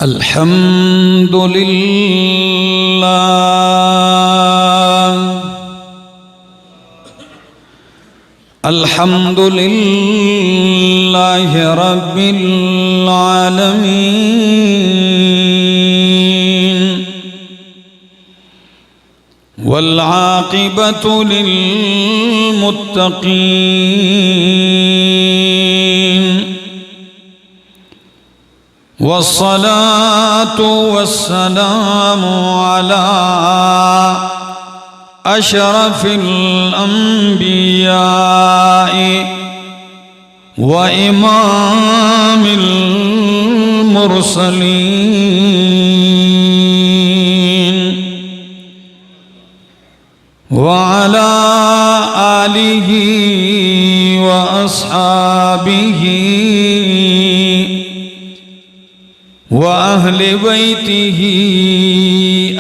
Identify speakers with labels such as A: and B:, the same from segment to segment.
A: الحمد لله الحمد لله رب العالمين والعاقبة للمتقين والصلاة والسلام على أشرف الأنبياء وإمام المرسلين وعلى آله وأصحابه وأهل بيته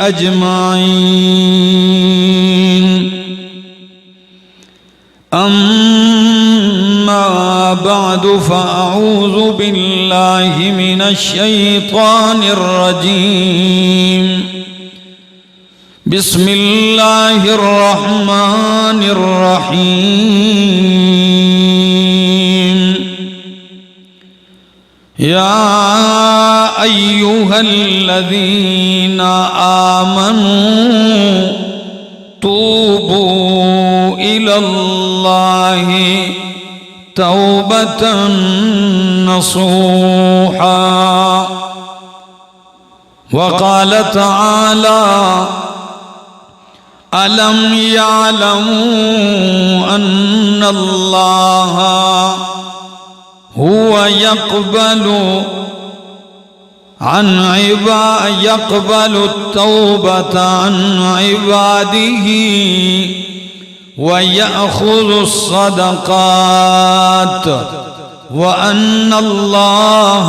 A: أجمعين أما بعد فأعوذ بالله من الشيطان الرجيم بسم الله الرحمن الرحيم يا أيها الذين آمنوا توبوا إلى الله توبة نصوحا وقال تعالى ألم يعلموا أن الله هو يقبل التوبة عن عباده ويأخذ الصدقات وأن الله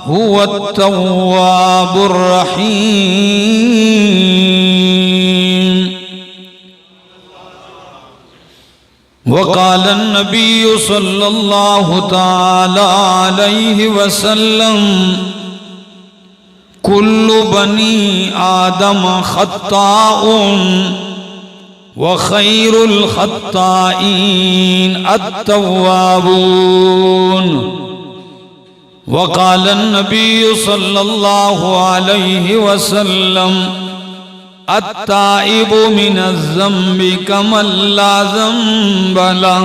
A: هو التواب الرحيم وقال النبي صلى الله تعالى عليه وسلم كل بني آدم خطاء وخير الخطائين التوابون وقال النبي صلى الله عليه وسلم التائب من الذنب كمن لا ذنب له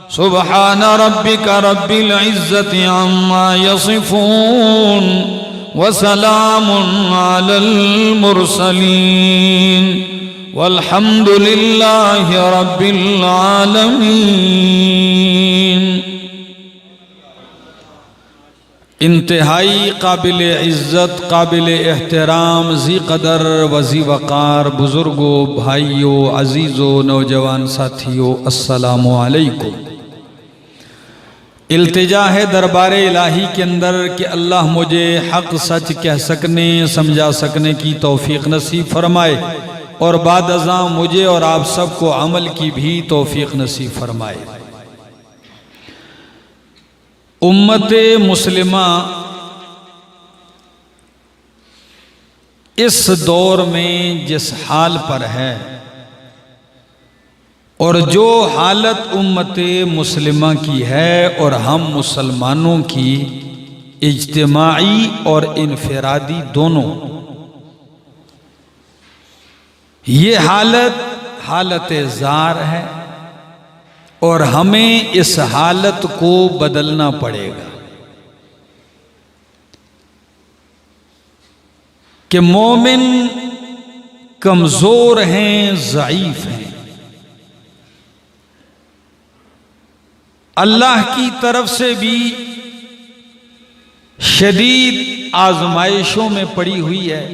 A: سبحان ربك رب العزة عما يصفون وسلام على المرسلين والحمد لله رب العالمين انتہائی قابل عزت قابل احترام ذی قدر وذی وقار بزرگوں بھائیوں عزیزوں نوجوان ساتھیوں السلام علیکم۔ التجا ہے دربار الہی کے اندر کہ اللہ مجھے حق سچ کہہ سکنے سمجھا سکنے کی توفیق نصیب فرمائے اور بعد ازاں مجھے اور آپ سب کو عمل کی بھی توفیق نصیب فرمائے۔ امت مسلمہ اس دور میں جس حال پر ہے اور جو حالت امت مسلمہ کی ہے اور ہم مسلمانوں کی اجتماعی اور انفرادی دونوں، یہ حالت زار ہے اور ہمیں اس حالت کو بدلنا پڑے گا کہ مومن کمزور ہیں، ضعیف ہیں، اللہ کی طرف سے بھی شدید آزمائشوں میں پڑی ہوئی ہے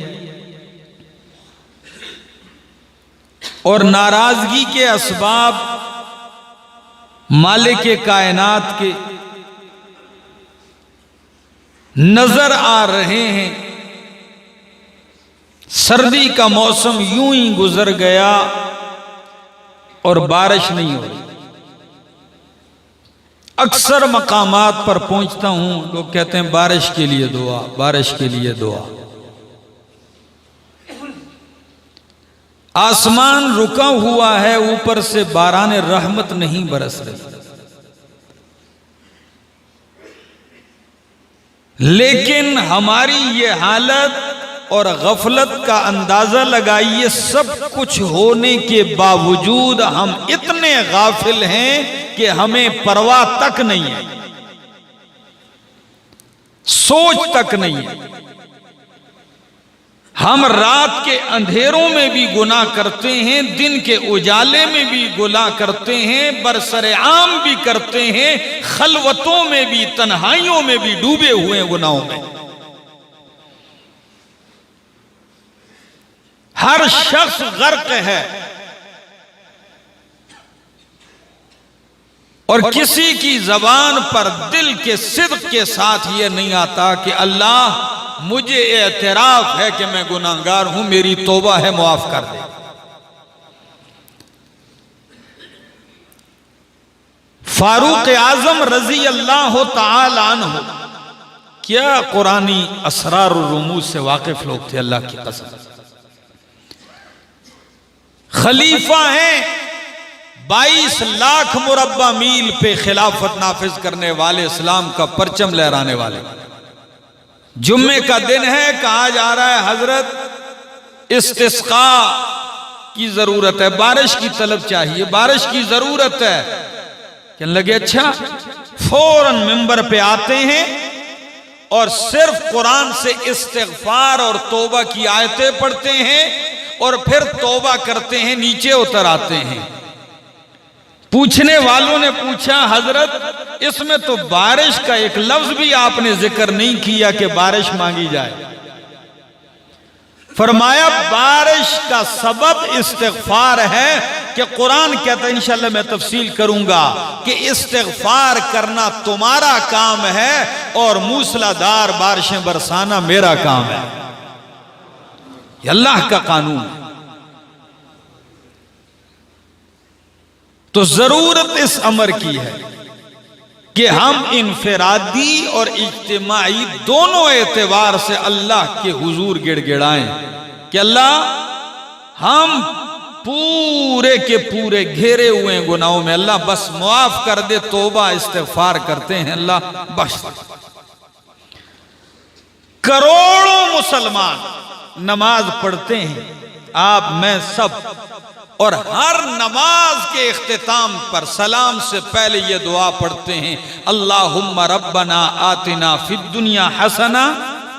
A: اور ناراضگی کے اسباب مالک کائنات کے نظر آ رہے ہیں۔ سردی کا موسم یوں ہی گزر گیا اور بارش نہیں ہو رہی۔ اکثر مقامات پر پہنچتا ہوں، لوگ کہتے ہیں بارش کے لیے دعا، بارش کے لیے دعا۔ آسمان رکا ہوا ہے، اوپر سے باران رحمت نہیں برس رہی، لیکن ہماری یہ حالت اور غفلت کا اندازہ لگائیے، سب کچھ ہونے کے باوجود ہم اتنے غافل ہیں کہ ہمیں پرواہ تک نہیں ہے، سوچ تک نہیں ہے۔ ہم رات کے اندھیروں میں بھی گناہ کرتے ہیں، دن کے اجالے میں بھی گناہ کرتے ہیں، برسر عام بھی کرتے ہیں، خلوتوں میں بھی، تنہائیوں میں بھی ڈوبے ہوئے ہیں گناہوں میں۔ ہر شخص غرق ہے، اور کسی کی زبان پر دل کے صدق کے ساتھ یہ نہیں آتا کہ اللہ مجھے اعتراف ہے کہ میں گناہگار ہوں، میری توبہ ہے، معاف کر دے۔ فاروق اعظم رضی اللہ تعالی عنہ کیا قرآنی اسرار و رموز سے واقف لوگ تھے، اللہ کی قسم۔ خلیفہ ہیں، 22 لاکھ مربع میل پہ خلافت نافذ کرنے والے، اسلام کا پرچم لہرانے والے۔ جمعے کا دن ہے، کہا جا رہا ہے حضرت استسقاء کی ضرورت ہے، بارش کی طلب چاہیے، بارش کی ضرورت ہے۔ کہنے لگے اچھا، فوراً ممبر پہ آتے ہیں اور صرف قرآن سے استغفار اور توبہ کی آیتیں پڑھتے ہیں اور پھر توبہ کرتے ہیں، نیچے اتر آتے ہیں۔ پوچھنے والوں نے پوچھا حضرت اس میں تو بارش کا ایک لفظ بھی آپ نے ذکر نہیں کیا کہ بارش مانگی جائے۔ فرمایا بارش کا سبب استغفار ہے، کہ قرآن کہتا ہے انشاءاللہ میں تفصیل کروں گا کہ استغفار کرنا تمہارا کام ہے اور موسلادھار بارشیں برسانا میرا کام ہے۔ یہ اللہ کا قانون ہے۔ تو ضرورت اس امر کی ہے کہ ہم انفرادی اور اجتماعی دونوں اعتبار سے اللہ کے حضور گڑ گڑائیں کہ اللہ ہم پورے کے پورے گھیرے ہوئے ہیں گناہوں میں، اللہ بس معاف کر دے، توبہ استغفار کرتے ہیں، اللہ بخش دے۔ کروڑوں مسلمان نماز پڑھتے ہیں، آپ میں سب، اور ہر نماز کے اختتام پر سلام سے پہلے یہ دعا پڑھتے ہیں، اللہم ربنا آتنا فی الدنیا حسنہ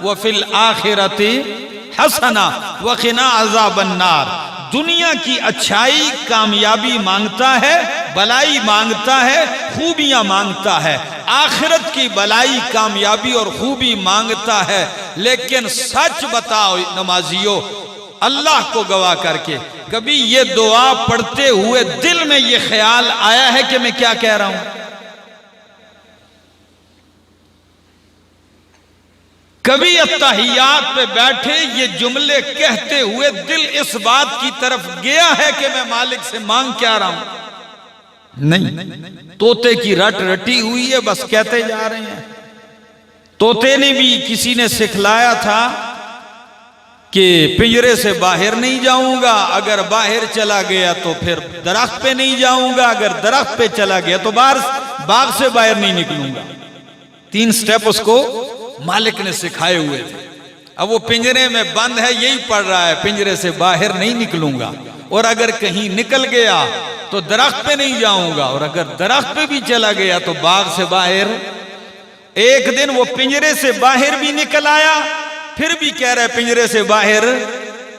A: وفی الآخرۃ حسنہ وقنا عذاب النار۔ دنیا کی اچھائی کامیابی مانگتا ہے، بلائی مانگتا ہے، خوبیاں مانگتا ہے، آخرت کی بلائی کامیابی اور خوبی مانگتا ہے، لیکن سچ بتاؤ نمازیوں، اللہ کو گواہ کر کے کبھی یہ دعا پڑھتے ہوئے دل میں یہ خیال آیا ہے کہ میں کیا کہہ رہا ہوں؟ کبھی التحیات پہ بیٹھے یہ جملے کہتے ہوئے دل اس بات کی طرف گیا ہے کہ میں مالک سے مانگ کیا رہا ہوں؟ نہیں، طوطے کی رٹ رٹی ہوئی ہے، بس کہتے جا رہے ہیں۔ طوطے نے بھی کسی نے سکھلایا تھا کہ پنجرے سے باہر نہیں جاؤں گا، اگر باہر چلا گیا تو پھر درخت پہ نہیں جاؤں گا، اگر درخت پہ چلا گیا تو باغ سے باہر نہیں نکلوں گا۔ 3 سٹیپ اس کو مالک نے سکھائے ہوئے تھے۔ اب وہ پنجرے میں بند ہے، یہی پڑھ رہا ہے پنجرے سے باہر نہیں نکلوں گا، اور اگر کہیں نکل گیا تو درخت پہ نہیں جاؤں گا، اور اگر درخت پہ بھی چلا گیا تو باغ سے باہر۔ ایک دن وہ پنجرے سے باہر بھی نکل آیا، پھر بھی کہہ رہا ہے پنجرے سے باہر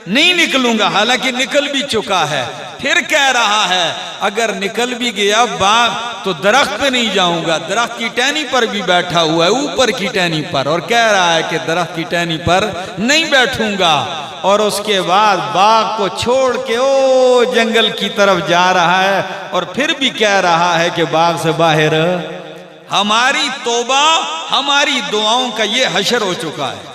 A: نہیں نکلوں گا، حالانکہ نکل بھی چکا ہے۔ پھر کہہ رہا ہے اگر نکل بھی گیا باغ تو درخت پہ نہیں جاؤں گا، درخت کی ٹہنی پر بھی بیٹھا ہوا ہے، اوپر کی ٹہنی پر، اور کہہ رہا ہے کہ درخت کی ٹہنی پر نہیں بیٹھوں گا۔ اور اس کے بعد باغ کو چھوڑ کے او جنگل کی طرف جا رہا ہے، اور پھر بھی کہہ رہا ہے کہ باغ سے باہر۔ ہماری توبہ، ہماری دعاؤں کا یہ حشر ہو چکا ہے۔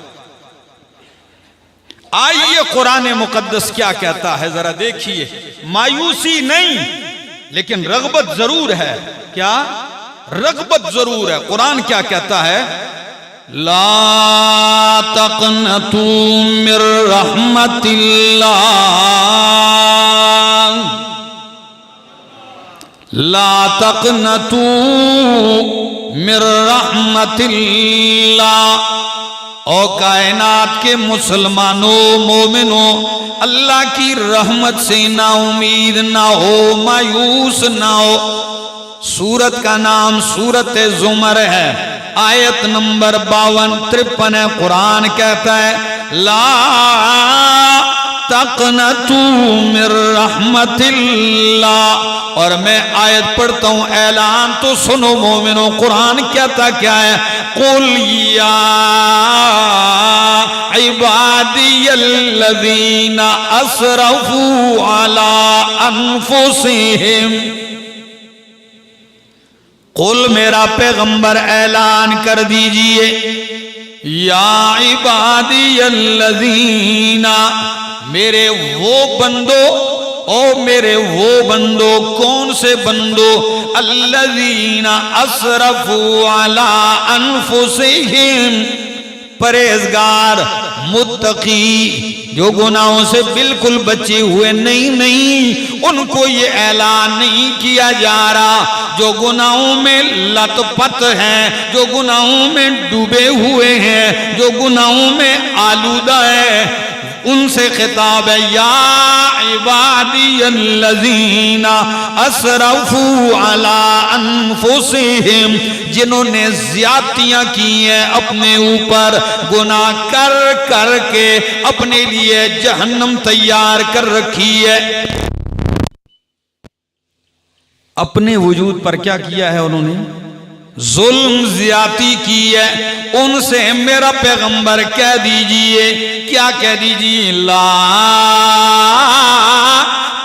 A: آئیے قرآن مقدس کیا کہتا ہے ذرا دیکھیے۔ مایوسی نہیں لیکن رغبت ضرور ہے۔ کیا؟ رغبت ضرور ہے. قرآن کیا کہتا ہے؟ لا تقنطوا من رحمت اللہ، لا تقنطوا من رحمت اللہ. او کائنات کے مسلمانوں، مومنوں، اللہ کی رحمت سے نا امید نہ ہو، مایوس نہ ہو. سورت کا نام سورت زمر ہے، آیت نمبر 52-53 ہے. قرآن کہتا ہے لا تقنطوا من رحمت اللہ. اور میں آیت پڑھتا ہوں، اعلان تو سنو مومنوں. قرآن کہتا کیا ہے؟ قل یا عبادی الذین اسرفوا علی انفسہم. قل میرا پیغمبر اعلان کر دیجئے، یا عبادی الذین، میرے وہ بندو، او میرے وہ بندو. کون سے بندو؟ الذین اسرفوا علی انفسہم، پرہیزگار، متقی، جو گناہوں سے بالکل بچے ہوئے نہیں، ان کو یہ اعلان نہیں کیا جا رہا. جو گناہوں میں لت پت ہیں، جو گناہوں میں ڈوبے ہوئے ہیں، جو گناہوں میں آلودہ ہے، ان سے خطاب ہے. یا عبادی الذین اسرفوا علی انفسہم، جنہوں نے زیادتیاں کی ہیں اپنے اوپر، گناہ کر کر کے اپنے لیے جہنم تیار کر رکھی ہے. اپنے وجود پر کیا کیا ہے انہوں نے؟ ظلم زیادتی کی ہے. ان سے میرا پیغمبر کہہ دیجئے، کیا کہہ دیجئے؟ لا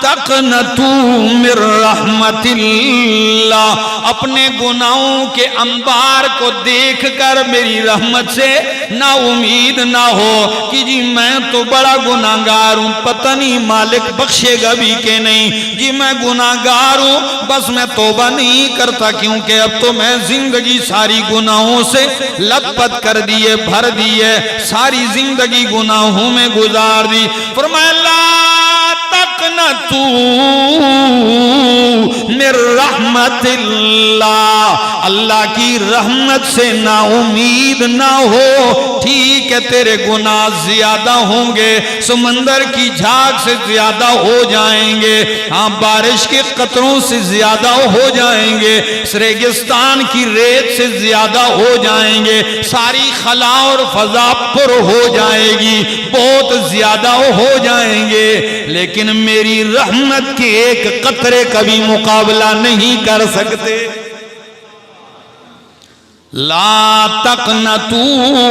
A: تقنطوا من رحمت اللہ. اپنے گناہوں کے انبار کو دیکھ کر میری رحمت سے نا امید نہ ہو کہ جی میں تو بڑا گناہگار ہوں، پتہ نہیں مالک بخشے گا بھی کہ نہیں. جی میں گناہگار ہوں، بس میں توبہ نہیں کرتا، کیونکہ اب تو میں زندگی ساری گناہوں سے لت پت کر دیے، بھر دیے، ساری زندگی گناہوں میں گزار دی. فرمایا لا تقنطوا من رحمت اللہ، اللہ کی رحمت سے نا امید نہ ہو. ٹھیک ہے تیرے گناہ زیادہ ہوں گے، سمندر کی جھاگ سے زیادہ ہو جائیں گے، ہاں بارش کے قطروں سے زیادہ ہو جائیں گے، ریگستان کی ریت سے زیادہ ہو جائیں گے، ساری خلا اور فضا پر ہو جائے گی، بہت زیادہ ہو جائیں گے، لیکن میری رحمت کے ایک قطرے کا بھی مقابلہ نہیں کر سکتے. لا تقنطوا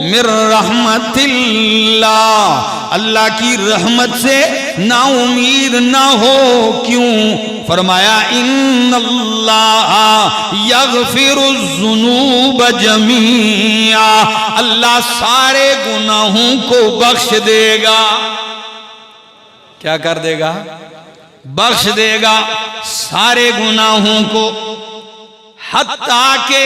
A: من رحمت اللہ، اللہ کی رحمت سے نا امید نہ ہو. کیوں؟ فرمایا ان اللہ یغفر الذنوب جمیعا، اللہ سارے گناہوں کو بخش دے گا. کیا کر دے گا؟ بخش دے گا سارے گناہوں کو. حتیٰ کہ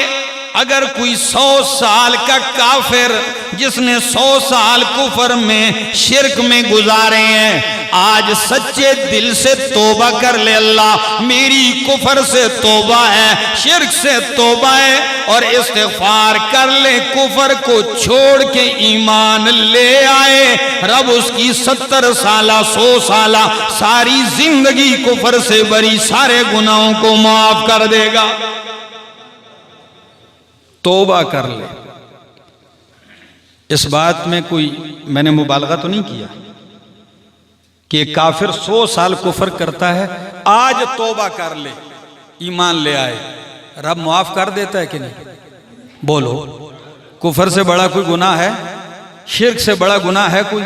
A: اگر کوئی 100 سال کا کافر جس نے 100 سال کفر میں شرک میں گزارے ہیں، آج سچے دل سے توبہ کر لے، اللہ میری کفر سے توبہ ہے، شرک سے توبہ ہے، اور استغفار کر لے، کفر کو چھوڑ کے ایمان لے آئے، رب اس کی 70 سالہ 100 سالہ ساری زندگی کفر سے بری، سارے گناہوں کو معاف کر دے گا. توبہ کر لے. اس بات میں کوئی میں نے مبالغہ تو نہیں کیا کہ کافر 100 سال کفر کرتا ہے، آج توبہ کر لے، ایمان لے آئے، رب معاف کر دیتا ہے کہ نہیں؟ بولو، کفر سے بڑا کوئی گناہ ہے؟ شرک سے بڑا گناہ ہے کوئی؟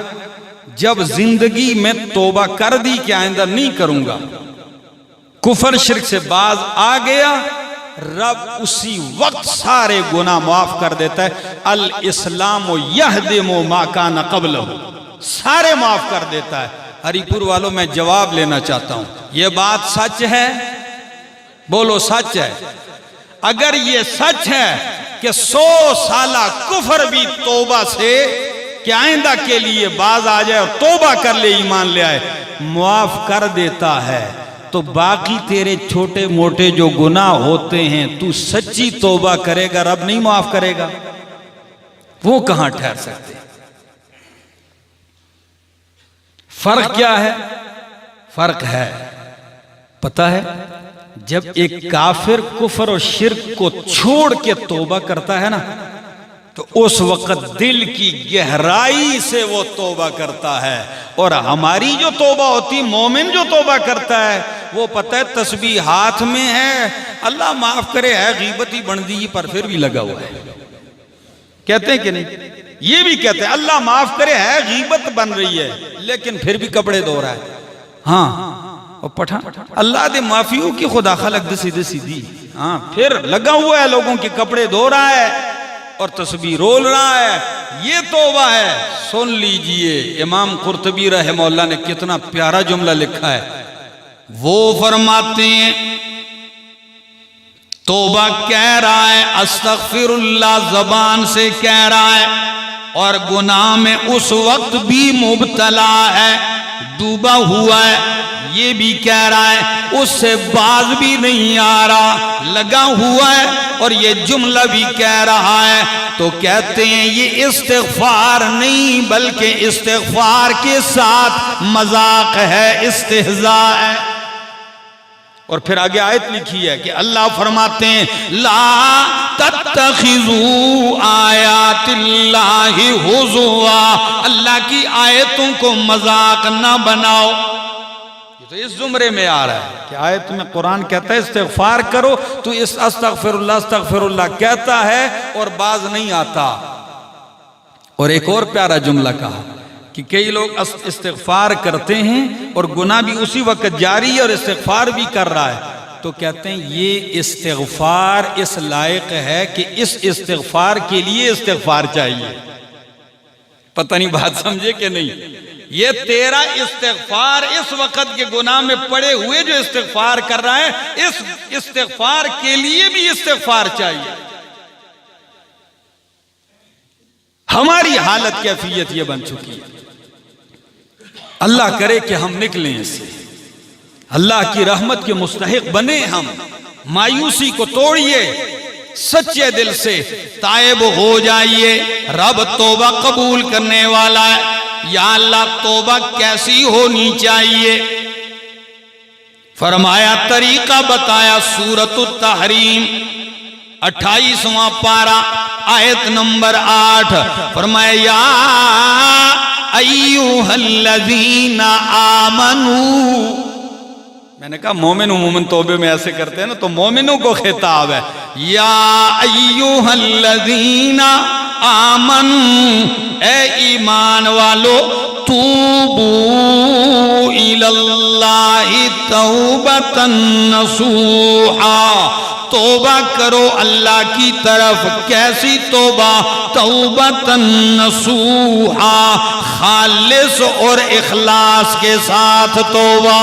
A: جب زندگی میں توبہ کر دی کہ آئندہ نہیں کروں گا، کفر شرک سے باز آ گیا، رب اسی وقت سارے گناہ معاف کر دیتا ہے. الاسلام یہدم ما کان قبلہ، سارے معاف کر دیتا ہے. ہری پور والوں میں جواب لینا چاہتا ہوں، یہ بات سچ ہے؟ بولو سچ ہے؟ اگر یہ سچ ہے کہ 100 سالہ کفر بھی توبہ سے کہ آئندہ کے لیے باز آ جائے اور توبہ کر لے، ایمان لے آئے، معاف کر دیتا ہے، تو باقی تیرے چھوٹے موٹے جو گناہ ہوتے ہیں تو سچی توبہ کرے گا، رب نہیں معاف کرے گا؟ وہ کہاں ٹھہر سکتے؟ فرق کیا ہے؟ فرق ہے، پتہ ہے، جب ایک کافر کفر اور شرک کو چھوڑ کے توبہ کرتا ہے نا، تو اس وقت دل کی گہرائی سے وہ توبہ کرتا ہے، اور ہماری جو توبہ ہوتی، مومن جو توبہ کرتا ہے وہ پتہ ہے تسبیح ہاتھ میں ہے، اللہ معاف کرے ہے غیبت ہی بن دی پر پھر بھی لگا ہوا ہے، کہتے ہیں کہ نہیں؟ یہ بھی کہتے ہیں اللہ معاف کرے ہے غیبت بن رہی ہے لیکن پھر بھی کپڑے دھو رہا ہے۔ ہاں اور پٹھان اللہ دے معافیوں کی خدا خلق دے سیدھے سیدھی، ہاں پھر لگا ہوا ہے لوگوں کے کپڑے دھو رہا ہے اور تسبیح رول رہا ہے، یہ توبہ ہے۔ سن لیجئے امام قرطبی رحمہ اللہ نے کتنا پیارا جملہ لکھا ہے، وہ فرماتے ہیں توبہ کہہ رہا ہے استغفر اللہ زبان سے کہہ رہا ہے، اور گناہ میں اس وقت بھی مبتلا ہے، ڈوبا ہوا ہے، یہ بھی کہہ رہا ہے، اس سے باز بھی نہیں آ رہا، لگا ہوا ہے، اور یہ جملہ بھی کہہ رہا ہے، تو کہتے ہیں یہ استغفار نہیں بلکہ استغفار کے ساتھ مذاق ہے، استہزاء ہے۔ اور پھر آگے آیت لکھی ہے کہ اللہ فرماتے ہیں لا تتخذوا آیات اللہ ہزوا، اللہ کی آیتوں کو مذاق نہ بناؤ۔ یہ تو اس زمرے میں آ رہا ہے کہ آیت میں قرآن کہتا ہے استغفار کرو، تو اس استغفر اللہ کہتا ہے اور باز نہیں آتا۔ اور ایک اور پیارا جملہ کہا کہ کئی لوگ استغفار کرتے ہیں اور گناہ بھی اسی وقت جاری ہے اور استغفار بھی کر رہا ہے، تو کہتے ہیں یہ استغفار اس لائق ہے کہ اس استغفار کے لیے استغفار چاہیے۔ پتہ نہیں بات سمجھے کہ نہیں؟ یہ تیرا استغفار اس وقت کے گناہ میں پڑے ہوئے جو استغفار کر رہا ہے، اس استغفار کے لیے بھی استغفار چاہیے۔ ہماری حالت کیفیت یہ بن چکی ہے، اللہ کرے کہ ہم نکلیں اس سے، اللہ کی رحمت کے مستحق بنے ہم، مایوسی کو توڑیے، سچے دل سے تائب ہو جائیے، رب توبہ قبول کرنے والا ہے۔ یا اللہ توبہ کیسی ہونی چاہیے؟ فرمایا طریقہ بتایا، سورۃ التحریم 28واں پارہ آیت نمبر 8، فرمایا یا ایوہ الذین آمنوا، میں نے کہا مومن عموماً توبے میں ایسے کرتے ہیں نا، تو مومنوں کو خطاب ہے، یا ایوہ الذین آمنوا، اے ایمان والو، توبو الاللہ توبۃ نصوحا، توبہ کرو اللہ کی طرف، کیسی توبہ؟ توبۃ نصوحا، خالص اور اخلاص کے ساتھ توبہ۔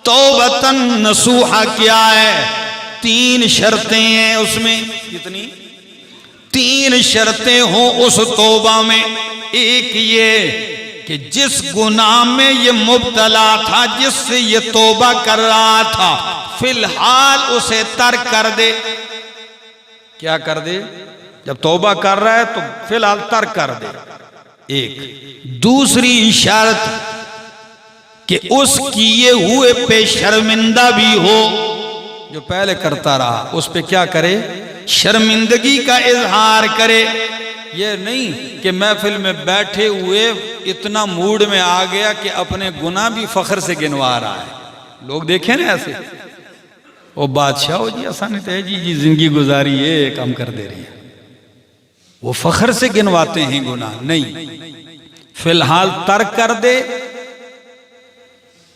A: توبۃ نصوحا کیا ہے؟ 3 شرطیں ہیں اس میں، کتنی؟ 3 شرطیں ہوں اس توبہ میں۔ ایک یہ کہ جس گناہ میں یہ مبتلا تھا، جس سے یہ توبہ کر رہا تھا، فی الحال اسے ترک کر دے۔ کیا کر دے؟ جب توبہ کر رہا ہے تو فی الحال ترک کر دے، ایک۔ دوسری شرط کہ اس کیے ہوئے پہ شرمندہ بھی ہو، جو پہلے کرتا رہا اس پہ کیا کرے؟ شرمندگی کا اظہار کرے۔ یہ نہیں کہ محفل میں بیٹھے ہوئے اتنا موڈ میں آ گیا کہ اپنے گناہ بھی فخر سے گنوا رہا ہے۔ لوگ دیکھیں نا ایسے، وہ بادشاہ ہو جی آسانی ہے جی زندگی گزاری ہے، کام کر دے رہی ہے، وہ فخر سے گنواتے ہیں گناہ۔ نہیں، فی الحال ترک کر دے،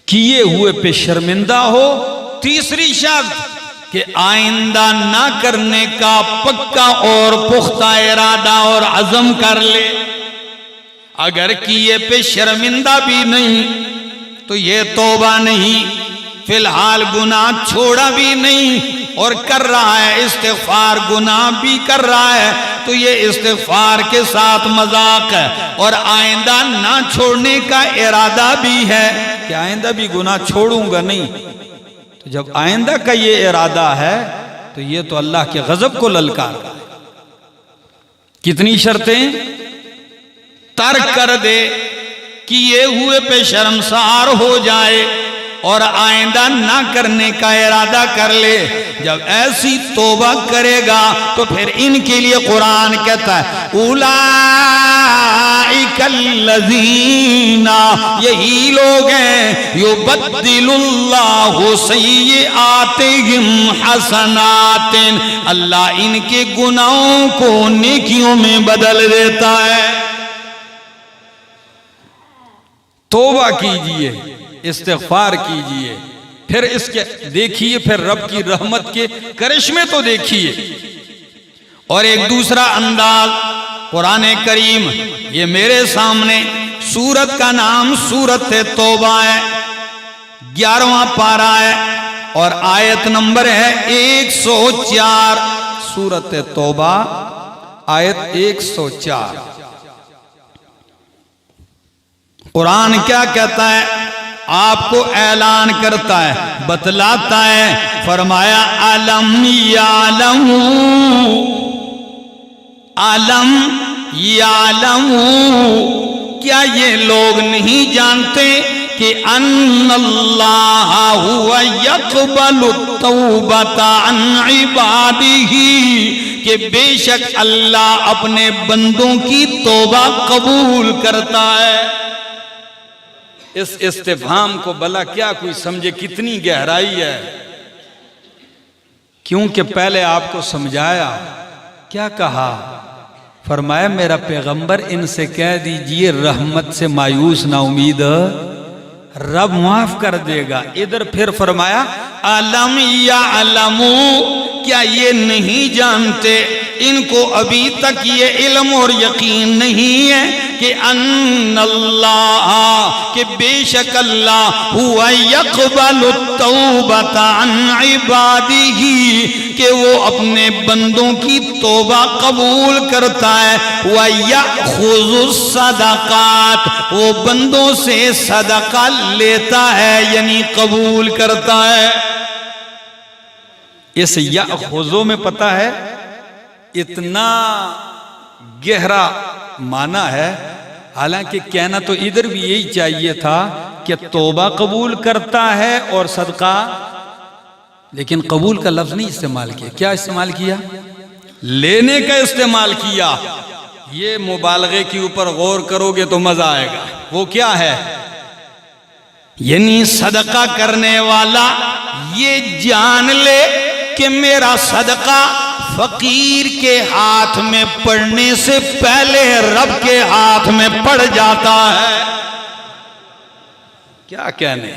A: کیے ہوئے پہ شرمندہ ہو۔ تیسری شرط کہ آئندہ نہ کرنے کا پکا اور پختہ ارادہ اور عزم کر لے۔ اگر کیے پہ شرمندہ بھی نہیں تو یہ توبہ نہیں، فی الحال گناہ چھوڑا بھی نہیں اور کر رہا ہے استغفار، گناہ بھی کر رہا ہے، تو یہ استغفار کے ساتھ مذاق ہے، اور آئندہ نہ چھوڑنے کا ارادہ بھی ہے کہ آئندہ بھی گناہ چھوڑوں گا نہیں۔ تو جب آئندہ کا یہ ارادہ ہے تو یہ تو اللہ کے غضب کو للکار رہا ہے۔ کتنی شرطیں؟ ترک کر دے، کیے ہوئے پہ شرمسار ہو جائے اور آئندہ نہ کرنے کا ارادہ کر لے۔ جب ایسی توبہ کرے گا تو پھر ان کے لیے قرآن کہتا ہے اولئک الذین، یہی لوگ ہیں یبدل اللہ سیئاتہم حسنات، اللہ ان کے گناہوں کو نیکیوں میں بدل دیتا ہے۔ توبہ کیجئے، استغفار کیجئے، پھر اس کے دیکھیے، پھر رب کی رحمت کے کرشمے تو دیکھیے۔ اور ایک دوسرا انداز قرآن کریم، یہ میرے سامنے سورت کا نام سورت توبہ ہے، 11واں پارہ ہے اور آیت نمبر ہے 104، سورت توبہ آیت 104۔ قرآن کیا کہتا ہے؟ آپ کو اعلان کرتا ہے، بتلاتا ہے، فرمایا علم یعلمو، علم یعلمو، کیا یہ لوگ نہیں جانتے کہ ان اللہ هو یقبل التوبۃ عن عبادہ، کہ بے شک اللہ اپنے بندوں کی توبہ قبول کرتا ہے۔ اس استفہام کو بلا کیا کوئی سمجھے کتنی گہرائی ہے؟ کیونکہ پہلے آپ کو سمجھایا، کیا کہا؟ فرمایا میرا پیغمبر ان سے کہہ دیجئے رحمت سے مایوس نہ امید، رب معاف کر دے گا۔ ادھر پھر فرمایا علم یعلمو، کیا یہ نہیں جانتے، ان کو ابھی تک یہ علم اور یقین نہیں ہے کہ ان اللہ، کہ بے شک اللہ ہوا یقبل التوبۃ عن عبادہ، کہ وہ اپنے بندوں کی توبہ قبول کرتا ہے، وَيَأْخُذُ الصَّدَقَاتِ، وہ بندوں سے صدقہ لیتا ہے یعنی قبول کرتا ہے۔ اس یأخذو میں پتہ ہے اتنا گہرا معنی ہے، حالانکہ کہنا تو ادھر بھی یہی چاہیے تھا کہ توبہ قبول کرتا ہے اور صدقہ، لیکن قبول کا لفظ نہیں استعمال کیا۔ کیا استعمال کیا؟ لینے کا استعمال کیا۔ یہ مبالغے کے اوپر غور کرو گے تو مزہ آئے گا۔ وہ کیا ہے؟ یعنی صدقہ کرنے والا یہ جان لے کہ میرا صدقہ فقیر کے ہاتھ میں پڑنے سے پہلے رب کے ہاتھ میں پڑ جاتا ہے۔ کیا کہنے؟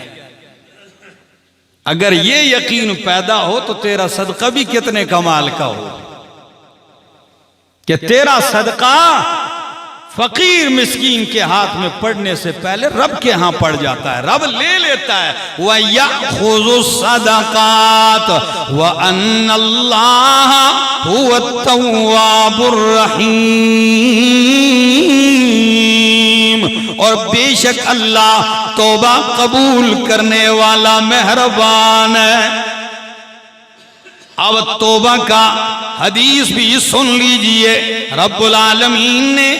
A: اگر یہ یقین پیدا ہو تو تیرا صدقہ بھی کتنے کمال کا ہو کہ تیرا صدقہ فقیر مسکین کے ہاتھ میں پڑنے سے پہلے رب کے ہاں پڑ جاتا ہے، رب لے لیتا ہے۔ وَيَأْخُذُ الصَّدَقَاتِ وَأَنَّ اللَّهَ هُوَ التَّوَّابُ الرَّحِيمُ، اور بے شک اللہ توبہ قبول کرنے والا مہربان ہے۔ اب توبہ کا حدیث بھی سن لیجئے، رب العالمین نے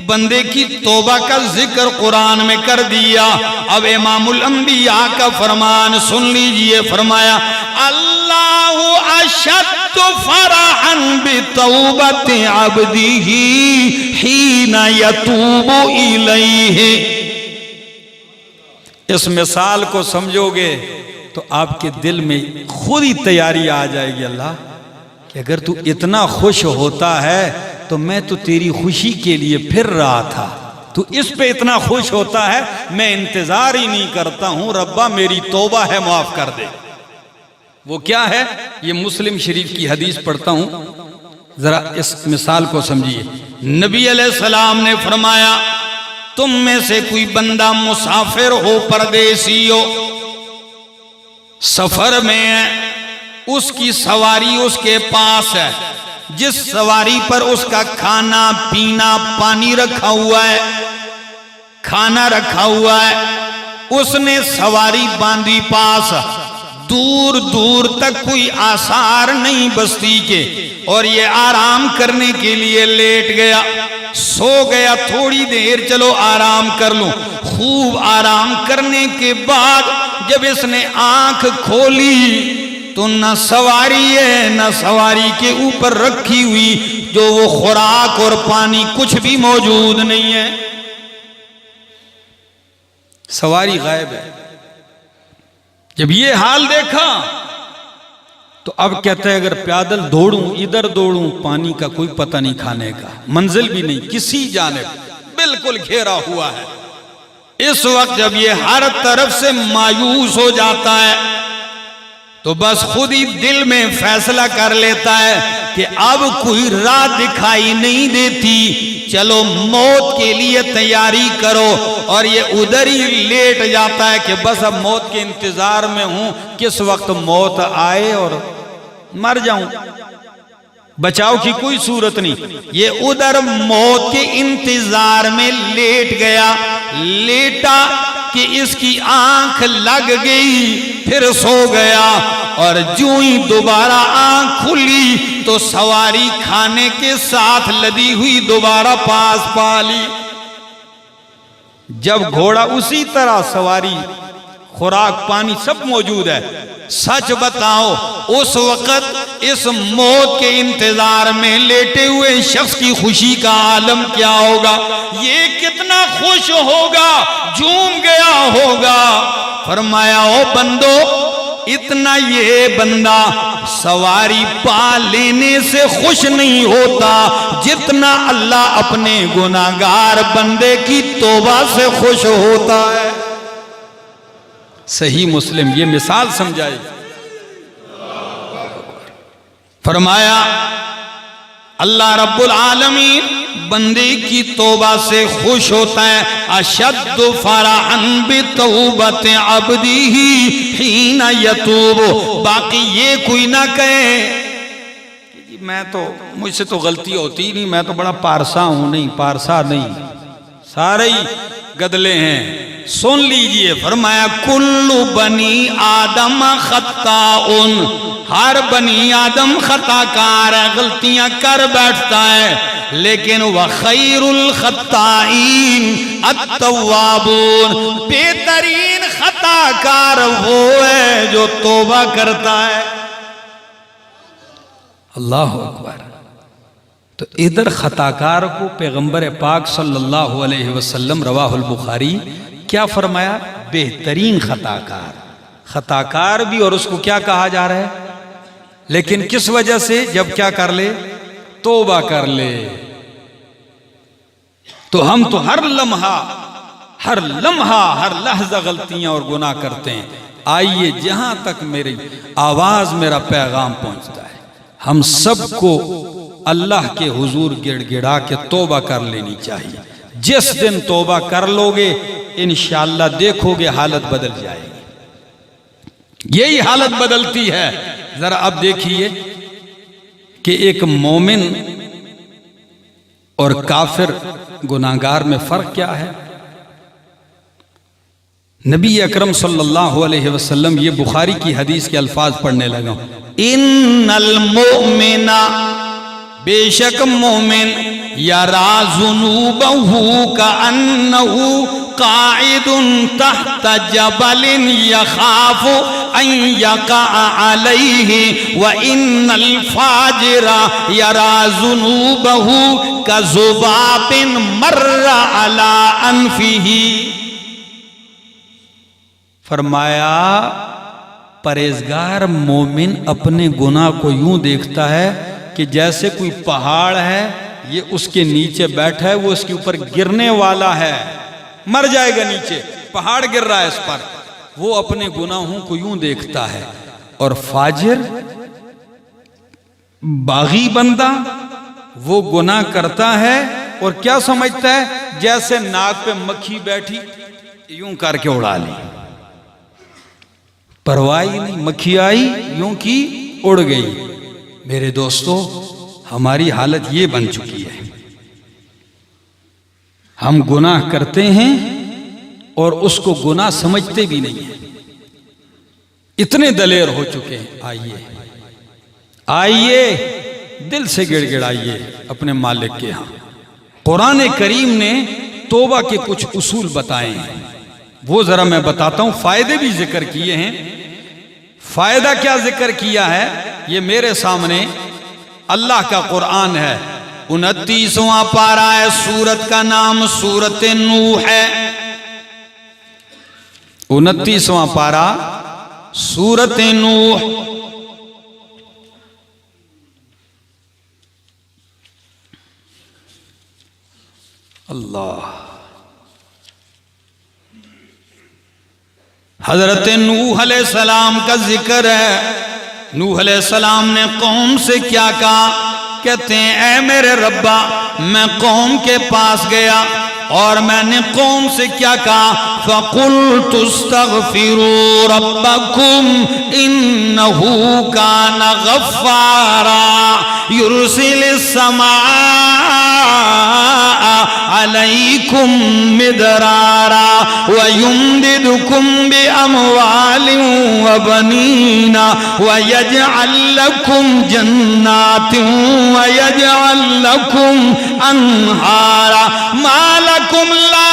A: بندے کی توبہ کا ذکر قرآن میں کر دیا۔ اب امام الانبیاء کا فرمان سن لیجئے، فرمایا اللہ اشد فرحا بتوبت عبدہ حین یتوب الیہ۔ اس مثال کو سمجھو گے تو آپ کے دل میں خود ہی تیاری آ جائے گی، اللہ کہ اگر تو اتنا خوش ہوتا ہے تو میں تو تیری خوشی کے لیے پھر رہا تھا، تو اس پہ اتنا خوش ہوتا ہے، میں انتظار ہی نہیں کرتا ہوں، ربا میری توبہ ہے معاف کر دے۔ وہ کیا ہے؟ یہ مسلم شریف کی حدیث پڑھتا ہوں، ذرا اس مثال کو سمجھیے۔ نبی علیہ السلام نے فرمایا تم میں سے کوئی بندہ مسافر ہو، پردیسی ہو، سفر میں ہے، اس کی سواری اس کے پاس ہے، جس سواری پر اس کا کھانا پینا پانی رکھا ہوا ہے، کھانا رکھا ہوا ہے، اس نے سواری باندھی پاس، دور دور تک کوئی آثار نہیں بستی کے، اور یہ آرام کرنے کے لیے لیٹ گیا، سو گیا، تھوڑی دیر چلو آرام کر لوں۔ خوب آرام کرنے کے بعد جب اس نے آنکھ کھولی تو نہ سواری ہے، نہ سواری کے اوپر رکھی ہوئی جو وہ خوراک اور پانی کچھ بھی موجود نہیں ہے، سواری غائب ہے۔ جب یہ حال دیکھا تو اب کہتا ہے اگر پیادل دوڑوں، ادھر دوڑوں، پانی کا کوئی پتہ نہیں، کھانے کا منزل بھی نہیں، کسی جانب بالکل گھیرا ہوا ہے۔ اس وقت جب یہ ہر طرف سے مایوس ہو جاتا ہے تو بس خود ہی دل میں فیصلہ کر لیتا ہے کہ اب کوئی راہ دکھائی نہیں دیتی، چلو موت کے لیے تیاری کرو، اور یہ ادھر ہی لیٹ جاتا ہے کہ بس اب موت کے انتظار میں ہوں، کس وقت موت آئے اور مر جاؤں، بچاؤ کی کوئی صورت نہیں۔ یہ ادھر موت کے انتظار میں لیٹ گیا، لیٹا کہ اس کی آنکھ لگ گئی، پھر سو گیا، اور جو ہی دوبارہ آنکھ کھلی تو سواری کھانے کے ساتھ لدی ہوئی دوبارہ پاس پا لی۔ جب گھوڑا اسی طرح سواری، خوراک پانی سب موجود ہے، سچ بتاؤ اس وقت اس موت کے انتظار میں لیٹے ہوئے شخص کی خوشی کا عالم کیا ہوگا؟ یہ کتنا خوش ہوگا، جھوم گیا ہوگا۔ فرمایا او بندو، اتنا یہ بندہ سواری پا لینے سے خوش نہیں ہوتا جتنا اللہ اپنے گناہگار بندے کی توبہ سے خوش ہوتا ہے۔ صحیح مسلم یہ مثال سمجھائی۔ فرمایا اللہ رب العالمین بندے کی توبہ سے خوش ہوتا ہے۔ اشد فرحا بتوبت عبدہ حین یتوب۔ باقی یہ کوئی نہ کہے میں تو، مجھ سے تو غلطی ہوتی نہیں، میں تو بڑا پارسا ہوں، نہیں، پارسا نہیں، سارے ہی گدلے ہیں۔ سن لیجئے، فرمایا کل بنی آدم خطاؤن، ہر بنی آدم خطا کار ہے، غلطیاں کر بیٹھتا ہے، لیکن وخیر الخطائین التوابون، بہترین خطا کار وہ ہے جو توبہ کرتا ہے۔ اللہ اکبر۔ تو ادھر خطاکار کو پیغمبر پاک صلی اللہ علیہ وسلم رواہ البخاری کیا فرمایا؟ بہترین خطاکار، خطاکار بھی، اور اس کو کیا کہا جا رہا ہے؟ لیکن کس وجہ سے؟ جب کیا کر لے؟ توبہ کر لے۔ تو ہم تو ہر لمحہ ہر لحظہ غلطیاں اور گناہ کرتے ہیں۔ آئیے جہاں تک میری آواز، میرا پیغام پہنچتا ہے، ہم سب کو اللہ کے حضور گڑ گڑا کے توبہ کر لینی چاہیے۔ جس دن توبہ کر لو گے انشاءاللہ دیکھو گے حالت بدل جائے گی۔ یہی حالت بدلتی ہے۔ ذرا اب دیکھیے کہ ایک مومن اور کافر گناہگار میں فرق کیا ہے۔ نبی اکرم صلی اللہ علیہ وسلم، یہ بخاری کی حدیث کے الفاظ پڑھنے لگا، ان المؤمن، بے شک مومن، یرا ذنوبہ کأنہ قاعد تحت جبل یخاف ان یقع علیہ، وان الفاجر یرا ذنوبہ کذباب مر علی انفہ۔ فرمایا پرہیزگار مومن اپنے گناہ کو یوں دیکھتا ہے کہ جیسے کوئی پہاڑ ہے، یہ اس کے نیچے بیٹھا ہے، وہ اس کے اوپر گرنے والا ہے، مر جائے گا نیچے، پہاڑ گر رہا ہے اس پر، وہ اپنے گناہوں کو یوں دیکھتا ہے۔ اور فاجر، باغی بندہ، وہ گناہ کرتا ہے اور کیا سمجھتا ہے؟ جیسے ناک پہ مکھی بیٹھی یوں کر کے اڑا لی، پرواہ نہیں، مکھی آئی یوں کی
B: اڑ گئی۔ میرے دوستو، ہماری حالت یہ بن چکی ہے، ہم گناہ کرتے ہیں اور اس کو گناہ سمجھتے بھی نہیں ہیں، اتنے دلیر ہو چکے ہیں۔ آئیے آئیے دل سے گڑ گڑائیے اپنے مالک کے ہاں۔ قرآن کریم نے توبہ کے کچھ اصول بتائے ہیں، وہ ذرا میں بتاتا ہوں۔ فائدے بھی ذکر کیے ہیں۔ فائدہ کیا ذکر کیا ہے؟ یہ میرے سامنے اللہ کا قرآن ہے، 29واں پارہ ہے، سورت کا نام سورت نوح ہے۔ 29واں پارہ سورت نوح۔ اللہ، حضرت نوح علیہ السلام کا ذکر ہے۔ نوح علیہ السلام نے قوم سے کیا کہا؟ کہتے ہیں اے میرے ربا، میں قوم کے پاس گیا اور میں نے قوم سے کیا کہا؟ فَقُلْتُ اسْتَغْفِرُوا رَبَّكُمْ إِنَّهُ كَانَ غَفَّارًا يُرْسِلِ السَّمَاءَ عَلَيْكُمْ مِدْرَارًا وَيُمْدِدْكُمْ بِأَمْوَالٍ وَبَنِينَ وَيَجْعَلْ لَكُمْ جَنَّاتٍ وَيَجْعَلْ لَكُمْ أَنْهَارًا مَا لَكُمْ لَا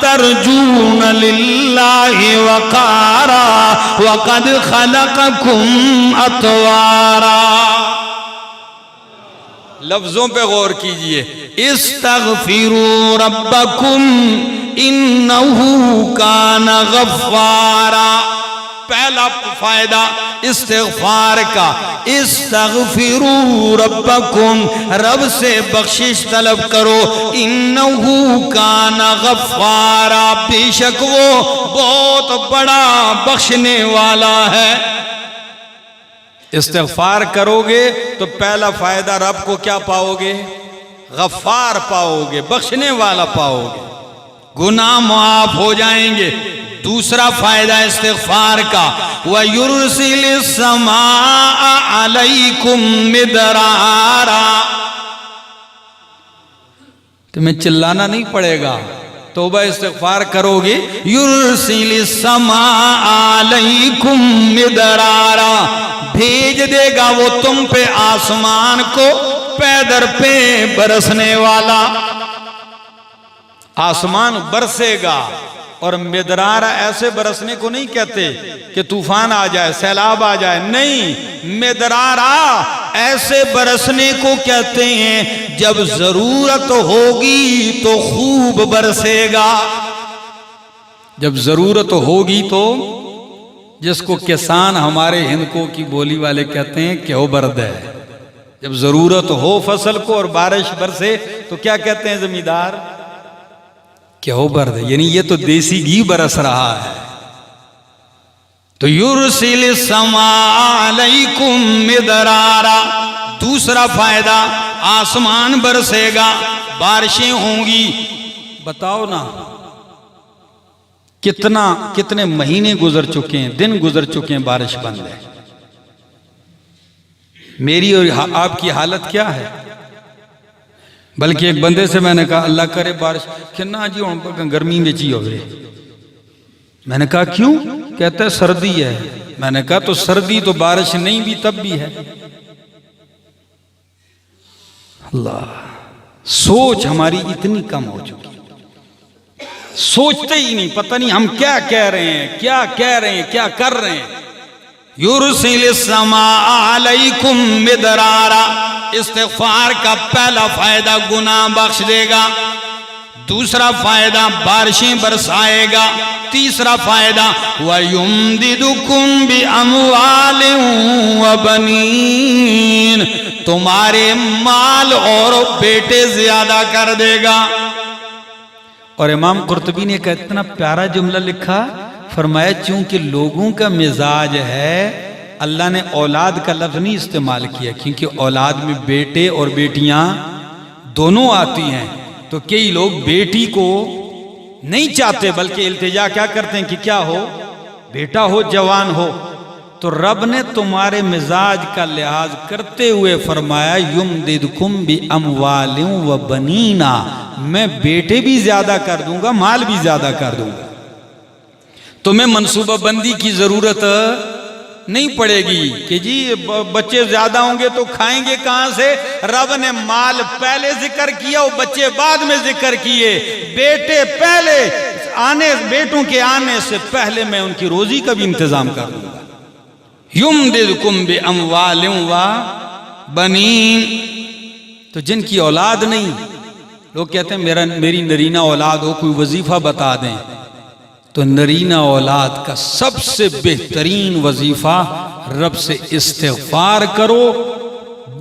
B: ترجون للہ وقارا وقد خلقکم اطوارا۔ لفظوں پہ غور کیجئے، استغفروا ربکم انہو کان غفارا۔ پہلا فائدہ استغفار کا، استغفروا ربکم، رب سے بخشش طلب کرو، انہو کان غفارا، بے شک وہ بہت بڑا بخشنے والا ہے۔ استغفار کرو گے تو پہلا فائدہ رب کو کیا پاؤ گے؟ غفار پاؤ گے، بخشنے والا پاؤ گے، گناہ معاف ہو جائیں گے۔ دوسرا فائدہ استغفار کا، وَيُرْسِلِ السَّمَاءَ عَلَيْكُمْ مِدْرَارًا۔ تمہیں چلانا نہیں پڑے گا، توبہ استغفار کرو گے، یُرْسِلِ السَّمَاءَ عَلَيْكُمْ مِدْرَارًا، بھیج دے گا وہ تم پہ آسمان کو پے در پہ برسنے والا۔ آسمان برسے گا، اور مدرارہ ایسے برسنے کو نہیں کہتے کہ طوفان آ جائے، سیلاب آ جائے، نہیں، مدرارہ ایسے برسنے کو کہتے ہیں جب ضرورت ہوگی تو خوب برسے گا۔ جب ضرورت ہوگی تو، جس کو کسان ہمارے ہندکوں کی بولی والے کہتے ہیں کہ وہ برد ہے، جب ضرورت ہو فصل کو اور بارش برسے تو کیا کہتے ہیں زمیندار؟ کیا ہو برد ہے، یعنی یہ تو دیسی گھی برس رہا ہے۔ تو یرسل السماء علیکم مدرارا، دوسرا فائدہ آسمان برسے گا، بارشیں ہوں گی۔ بتاؤ نا کتنے مہینے گزر چکے ہیں، دن گزر چکے ہیں، بارش بند ہے۔ میری اور آپ کی حالت کیا ہے؟ بلکہ ایک بندے سے میں نے کہا اللہ کرے بارش، کہنا جی ہوں گرمی میں چی ہوئے۔ میں نے کہا کیوں؟ کہتا ہے سردی ہے۔ میں نے کہا تو سردی تو بارش نہیں بھی تب بھی ہے۔ اللہ، سوچ ہماری اتنی کم ہو چکی، سوچتے ہی نہیں، پتہ نہیں ہم کیا کہہ رہے ہیں، کیا کہہ رہے ہیں، کیا کر رہے ہیں۔ یرسل السماء علیکم مدرارا، استغفار کا پہلا فائدہ گناہ بخش دے گا، دوسرا فائدہ بارشیں برسائے گا، تیسرا فائدہ وَيُمْدِدُكُمْ بِأَمْوَالٍ وَبَنِينَ، تمہارے مال اور بیٹے زیادہ کر دے گا۔ اور امام قرطبی نے ایک اتنا پیارا جملہ لکھا، فرمایا چونکہ لوگوں کا مزاج ہے، اللہ نے اولاد کا لفظ نہیں استعمال کیا، کیونکہ اولاد میں بیٹے اور بیٹیاں دونوں آتی ہیں، تو کئی لوگ بیٹی کو نہیں چاہتے بلکہ التجا کیا کرتے ہیں کہ کیا ہو؟ بیٹا ہو جوان ہو، تو رب نے تمہارے مزاج کا لحاظ کرتے ہوئے فرمایا یمددکم باموال و بنینا، میں بیٹے بھی زیادہ کر دوں گا، مال بھی زیادہ کر دوں گا، تمہیں منصوبہ بندی کی ضرورت نہیں پڑے گی کہ جی بچے زیادہ ہوں گے تو کھائیں گے کہاں سے۔ رب نے مال پہلے ذکر کیا اور بچے بعد میں ذکر کیے، بیٹے پہلے بیٹوں کے آنے سے پہلے میں ان کی روزی کا بھی انتظام کر دوں گا۔ یمددکم باموال و بنین، تو جن کی اولاد نہیں، لوگ کہتے ہیں میری نرینہ اولاد ہو، کوئی وظیفہ بتا دیں، تو نرینہ اولاد کا سب سے بہترین وظیفہ رب سے استغفار کرو،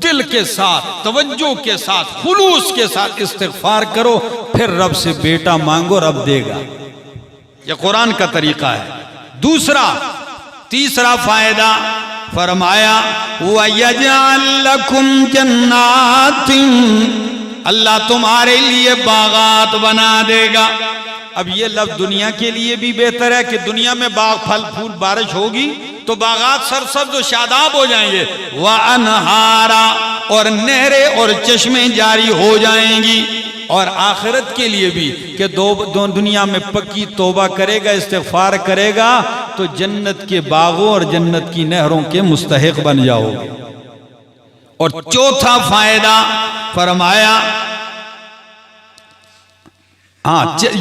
B: دل کے ساتھ، توجہ کے ساتھ، خلوص کے ساتھ استغفار کرو، پھر رب سے بیٹا مانگو، رب دے گا۔ یہ قرآن کا طریقہ ہے۔ تیسرا فائدہ فرمایا وَيَجْعَلْ لَكُمْ جَنَّاتٍ، اللہ تمہارے لیے باغات بنا دے گا۔ اب یہ لفظ دنیا کے لیے بھی بہتر ہے کہ دنیا میں باغ پھل پھول بارش ہوگی تو باغات سرسبز و شاداب ہو جائیں گے، وَأَنْهَارًا، اور نہریں اور چشمیں جاری ہو جائیں گی۔ اور آخرت کے لیے بھی کہ دنیا میں پکی توبہ کرے گا، استغفار کرے گا تو جنت کے باغوں اور جنت کی نہروں کے مستحق بن جاؤ گے۔ اور چوتھا فائدہ فرمایا،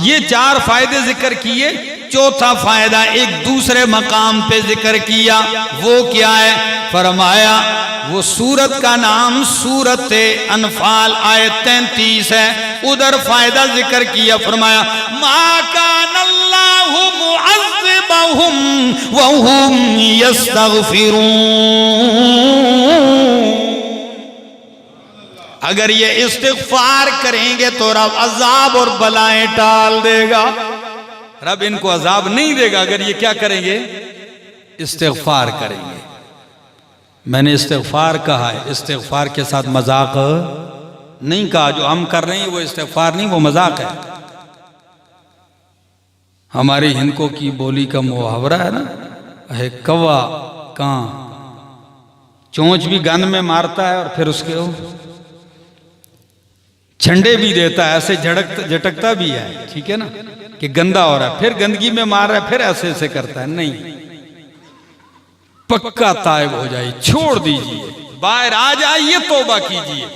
B: یہ 4 فائدے ذکر کیے، چوتھا فائدہ ایک دوسرے مقام پہ ذکر کیا، وہ کیا ہے؟ فرمایا وہ سورت کا نام سورت انفال آیت 33 ہے، ادھر فائدہ ذکر کیا، فرمایا ما کان اللہ معذبہم وہم یستغفرون، اگر یہ استغفار کریں گے تو رب عذاب اور بلائیں ٹال دے گا۔ رب ان کو عذاب نہیں دے گا اگر یہ کیا کریں گے؟ استغفار کریں گے۔ میں نے استغفار کہا ہے، استغفار کے ساتھ مذاق نہیں کہا، جو ہم کر رہے ہیں وہ استغفار نہیں، وہ مذاق ہے۔ ہمارے ہندکوں کی بولی کا محاورہ ہے نا، ہے کوا کان، چونچ بھی گند میں مارتا ہے اور پھر اس کے چھنڈے بھی دیتا ہے، ایسے جھٹکتا بھی ہے، ٹھیک ہے نا، کہ گندا ہو رہا ہے، پھر گندگی میں مار رہا ہے، پھر ایسے ایسے کرتا ہے۔ نہیں، پکا تائب ہو جائے، چھوڑ دیجئے، باہر آ جائیے، توبہ کیجئے۔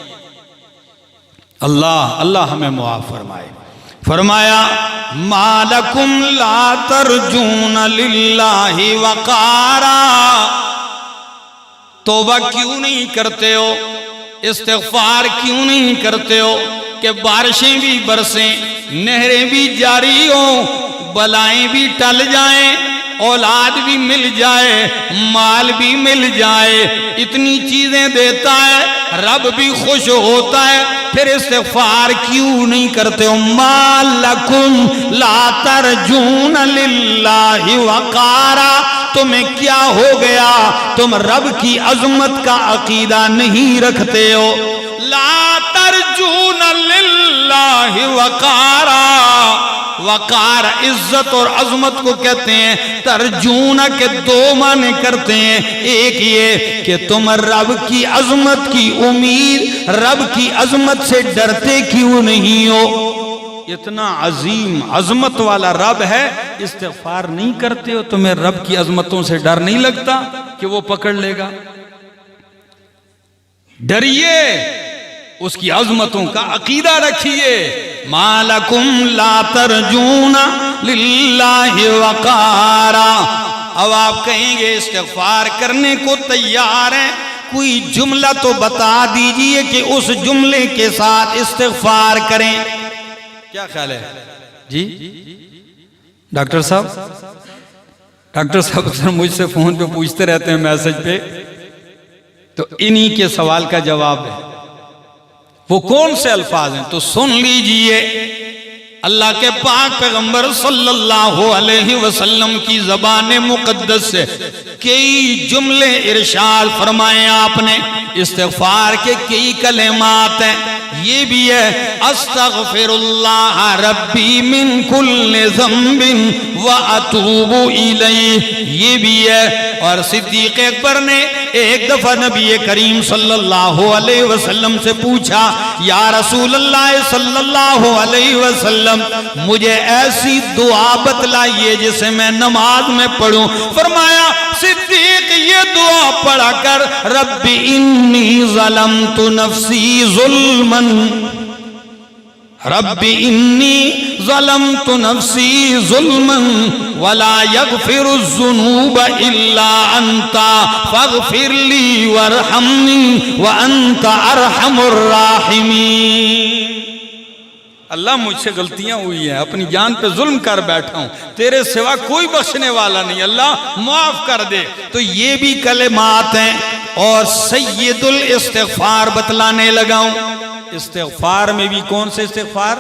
B: اللہ ہمیں معاف فرمائے۔ فرمایا ما لکم لا ترجون للہ وقارا، توبہ کیوں نہیں کرتے ہو، استغفار کیوں نہیں کرتے ہو کہ بارشیں بھی برسیں، نہریں بھی جاری ہوں، بلائیں بھی ٹل جائیں، اولاد بھی مل جائے، مال بھی مل جائے، اتنی چیزیں دیتا ہے، رب بھی خوش ہوتا ہے، پھر استغفار کیوں نہیں کرتے ہو؟ ما لکم لا ترجون للہ وقارا، تمہیں کیا ہو گیا؟ تم رب کی عظمت کا عقیدہ نہیں رکھتے ہو۔ لا ترجون للہ وقارا، وقار عزت اور عظمت کو کہتے ہیں، ترجون کے 2 معنی کرتے ہیں، ایک یہ کہ تم رب کی عظمت کی امید، رب کی عظمت سے ڈرتے کیوں نہیں ہو؟ اتنا عظیم عظمت والا رب ہے، استغفار نہیں کرتے ہو؟ تمہیں رب کی عظمتوں سے ڈر نہیں لگتا کہ وہ پکڑ لے گا؟ ڈریے، اس کی عظمتوں کا عقیدہ رکھیے۔ ما لکم لا ترجون للہ وقارا۔ اب آپ کہیں گے استغفار کرنے کو تیار ہیں، کوئی جملہ تو بتا دیجئے کہ اس جملے کے ساتھ استغفار کریں۔ کیا خیال ہے جی؟ ڈاکٹر صاحب اکثر مجھ سے فون پہ پوچھتے رہتے ہیں، میسج پہ، تو انہی کے سوال کا جواب ہے۔ وہ کون سے الفاظ ہیں تو سن لیجئے۔ اللہ کے پاک پیغمبر صلی اللہ علیہ وسلم کی زبان مقدس سے کئی جملے ارشاد فرمائے آپ نے، استغفار کے کئی کلمات ہیں۔ یہ بھی ہے استغفر اللہ ربی من کل ذنب واتوب الیہ، یہ بھی ہے۔ اور صدیق اکبر نے ایک دفعہ نبی کریم صلی اللہ علیہ وسلم سے پوچھا، یا رسول اللہ صلی اللہ علیہ وسلم مجھے ایسی دعا بتلائیے جسے میں نماز میں پڑھوں۔ فرمایا صدیق یہ دعا پڑھا کر، رب انی ظلمت نفسی ظلما، رب انی ظلمت نفسی ظلما ولا یغفر الذنوب الا انت فاغفر لی وارحمنی وانت ارحم الراحمین۔ اللہ مجھ سے غلطیاں ہوئی ہیں، اپنی جان پہ ظلم کر بیٹھا ہوں، تیرے سوا کوئی بخشنے والا نہیں، اللہ معاف کر دے۔ تو یہ بھی کلمات ہیں۔ اور سید الاستغفار بتلانے لگا ہوں۔ استغفار میں بھی کون سے استغفار؟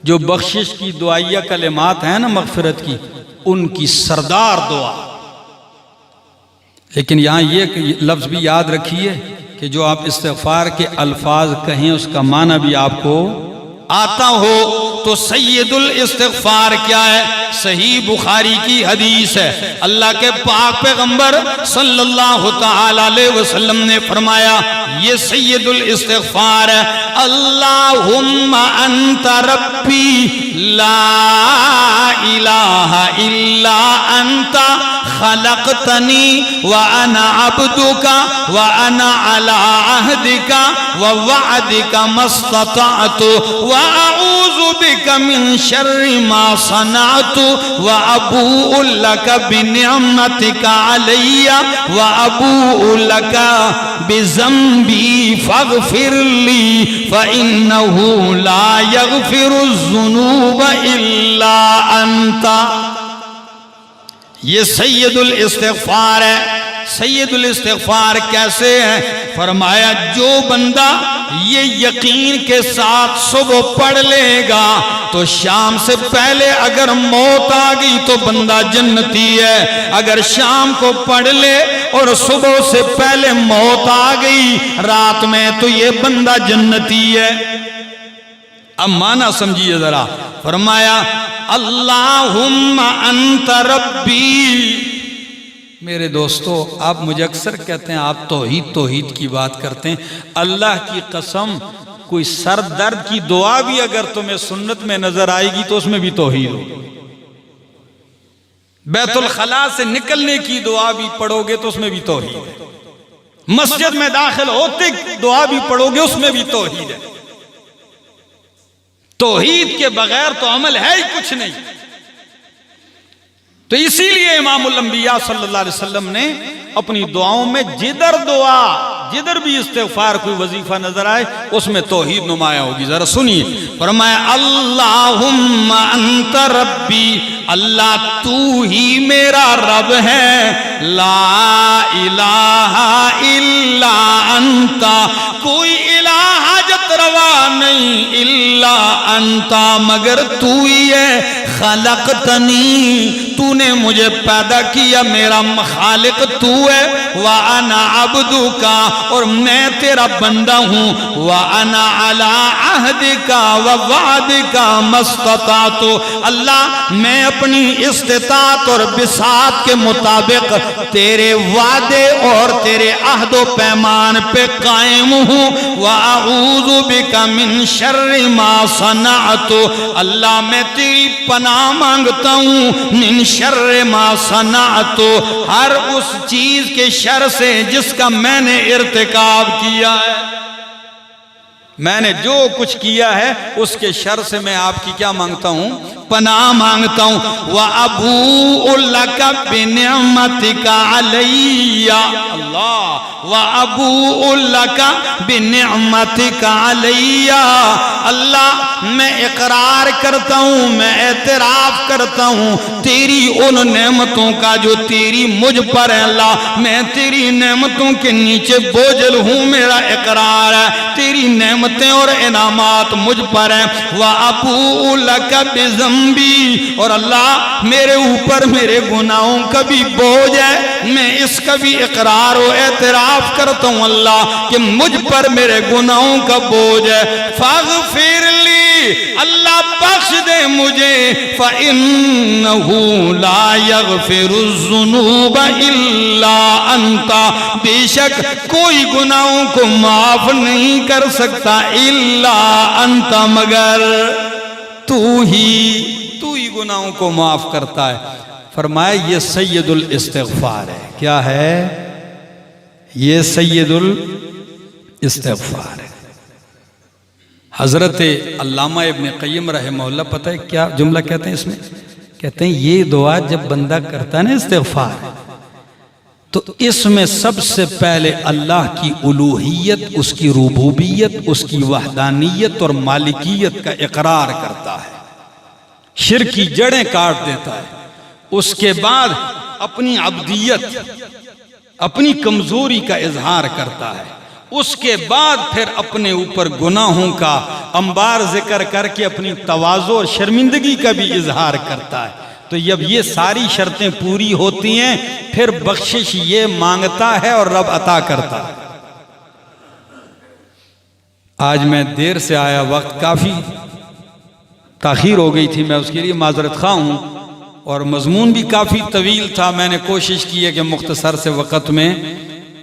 B: جو بخشش کی دعائیہ کلمات ہیں نا مغفرت کی، ان کی سردار دعا۔ لیکن یہاں یہ لفظ بھی یاد رکھیے کہ جو آپ استغفار کے الفاظ کہیں اس کا معنی بھی آپ کو آتا ہو۔ تو سید الاستغفار کیا ہے؟ صحیح بخاری کی حدیث ہے، اللہ کے پاک پیغمبر صلی اللہ تعالی علیہ وسلم نے فرمایا، یہ سید الاستغفار ہے، اللہم انت ربی لا الہ الا انت خلقتنی وانا عبدک وانا علی عہدک ووعدک ما استطعت واعوذ بک من شر ما صنعت وابوء لک بنعمتک علی وابوء لک بذنبی فاغفر لی فانہ لا یغفر الذنوب الا انت۔ یہ سید الاستغفار ہے۔ سید الاستغفار کیسے ہے؟ فرمایا جو بندہ یہ یقین کے ساتھ صبح پڑھ لے گا تو شام سے پہلے اگر موت آ گئی تو بندہ جنتی ہے، اگر شام کو پڑھ لے اور صبح سے پہلے موت آ گئی رات میں تو یہ بندہ جنتی ہے۔ اب معنی سمجھیے ذرا۔ فرمایا اللہم انت ربی۔ میرے دوستو آپ مجھے اکثر کہتے ہیں آپ توحید کی بات کرتے ہیں، اللہ کی قسم کوئی سر درد کی دعا بھی اگر تمہیں سنت میں نظر آئے گی تو اس میں بھی توحید ہو۔ بیت الخلاء سے نکلنے کی دعا بھی پڑھو گے تو اس میں بھی توحید ہے، مسجد میں داخل ہوتے دعا بھی پڑھو گے اس میں بھی توحید ہے۔ توحید کے بغیر تو عمل ہے ہی کچھ نہیں۔ تو اسی لیے امام الانبیاء صلی اللہ علیہ وسلم نے اپنی دعاؤں میں جدھر بھی استغفار کوئی وظیفہ نظر آئے اس میں توحید نمایاں ہوگی۔ ذرا سنیے، فرمایا اللہم انت ربی، اللہ تو ہی میرا رب ہے، لا الہ الا انت، کوئی الہ حاجت روا نہیں الا انت مگر تو ہی ہے، خلقتنی تو نے مجھے پیدا کیا، میرا خالق تو ہے، وَأَنَا عَبْدُكَ اور میں تیرا بندہ ہوں، وَأَنَا عَلَىٰ عَهْدِكَ وَوَعْدِكَ مَا اسْتَطَعْتُ، اللہ میں اپنی استطاعت اور بساط کے مطابق تیرے وعدے اور تیرے عہد و پیمان پہ قائم ہوں، وَأَعُوذُ بِكَ مِن شَرِّ مَا صَنَعْتُ، اللہ میں تیری پناہ مانگتا ہوں، من شر ما صنعت، ہر اس چیز کے شر سے جس کا میں نے ارتکاب کیا ہے، میں نے جو کچھ کیا ہے اس کے شر سے میں آپ کی کیا مانگتا ہوں؟ پناہ مانگتا ہوں۔ وَأَبُوءُ لَكَ بِنِعْمَتِكَ عَلَيَّ، اللہ وَأَبُوءُ لَكَ بِنِعْمَتِكَ عَلَيَّ، اللہ میں اقرار کرتا ہوں، میں اعتراف کرتا ہوں تیری ان نعمتوں کا جو تیری مجھ پر ہے، اللہ میں تیری نعمتوں کے نیچے بوجھل ہوں، میرا اقرار ہے، تیری تیری نعمتیں اور انعامات مجھ پر ہیں وَأَبُوءُ لَكَ بِذَنبِي اور اللہ میرے اوپر میرے گناہوں کا بھی بوجھ ہے، میں اس کا بھی اقرار و اعتراف کرتا ہوں اللہ کہ مجھ پر میرے گناہوں کا بوجھ ہے فَاغْفِرْ لِي اللہ بخش دے مجھے فَإِنَّهُ لَا يَغْفِرُ الذُّنُوبَ إِلَّا أَنْتَ بے شک کوئی گناہوں کو معاف نہیں کر سکتا الا انت مگر تو ہی گناہوں کو معاف کرتا ہے۔ فرمایا یہ سید الاستغفار ہے۔ کیا ہے یہ؟ سید الاستغفار ہے۔ حضرت علامہ ابن قیم رحمہ اللہ پتہ ہے کیا جملہ کہتے ہیں اس میں؟ کہتے ہیں یہ دعا جب بندہ کرتا ہے نا استغفار تو اس میں سب سے پہلے اللہ کی الوہیت، اس کی ربوبیت، اس کی وحدانیت اور مالکیت کا اقرار کرتا ہے، شرک کی جڑیں کاٹ دیتا ہے۔ اس کے بعد اپنی عبدیت، اپنی کمزوری کا اظہار کرتا ہے۔ اس کے بعد پھر اپنے اوپر گناہوں کا انبار ذکر کر کے اپنی تواضع اور شرمندگی کا بھی اظہار کرتا ہے۔ تو جب یہ ساری شرطیں پوری ہوتی ہیں پھر بخشش یہ مانگتا ہے اور رب عطا کرتا ہے۔ آج میں دیر سے آیا، وقت کافی تاخیر ہو گئی تھی، میں اس کے لیے معذرت خواہ ہوں، اور مضمون بھی کافی طویل تھا۔ میں نے کوشش کی ہے کہ مختصر سے وقت میں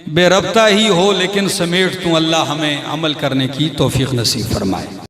B: بے ربطہ ہی ہو لیکن سمیٹ تو اللہ ہمیں عمل کرنے کی توفیق نصیب فرمائے۔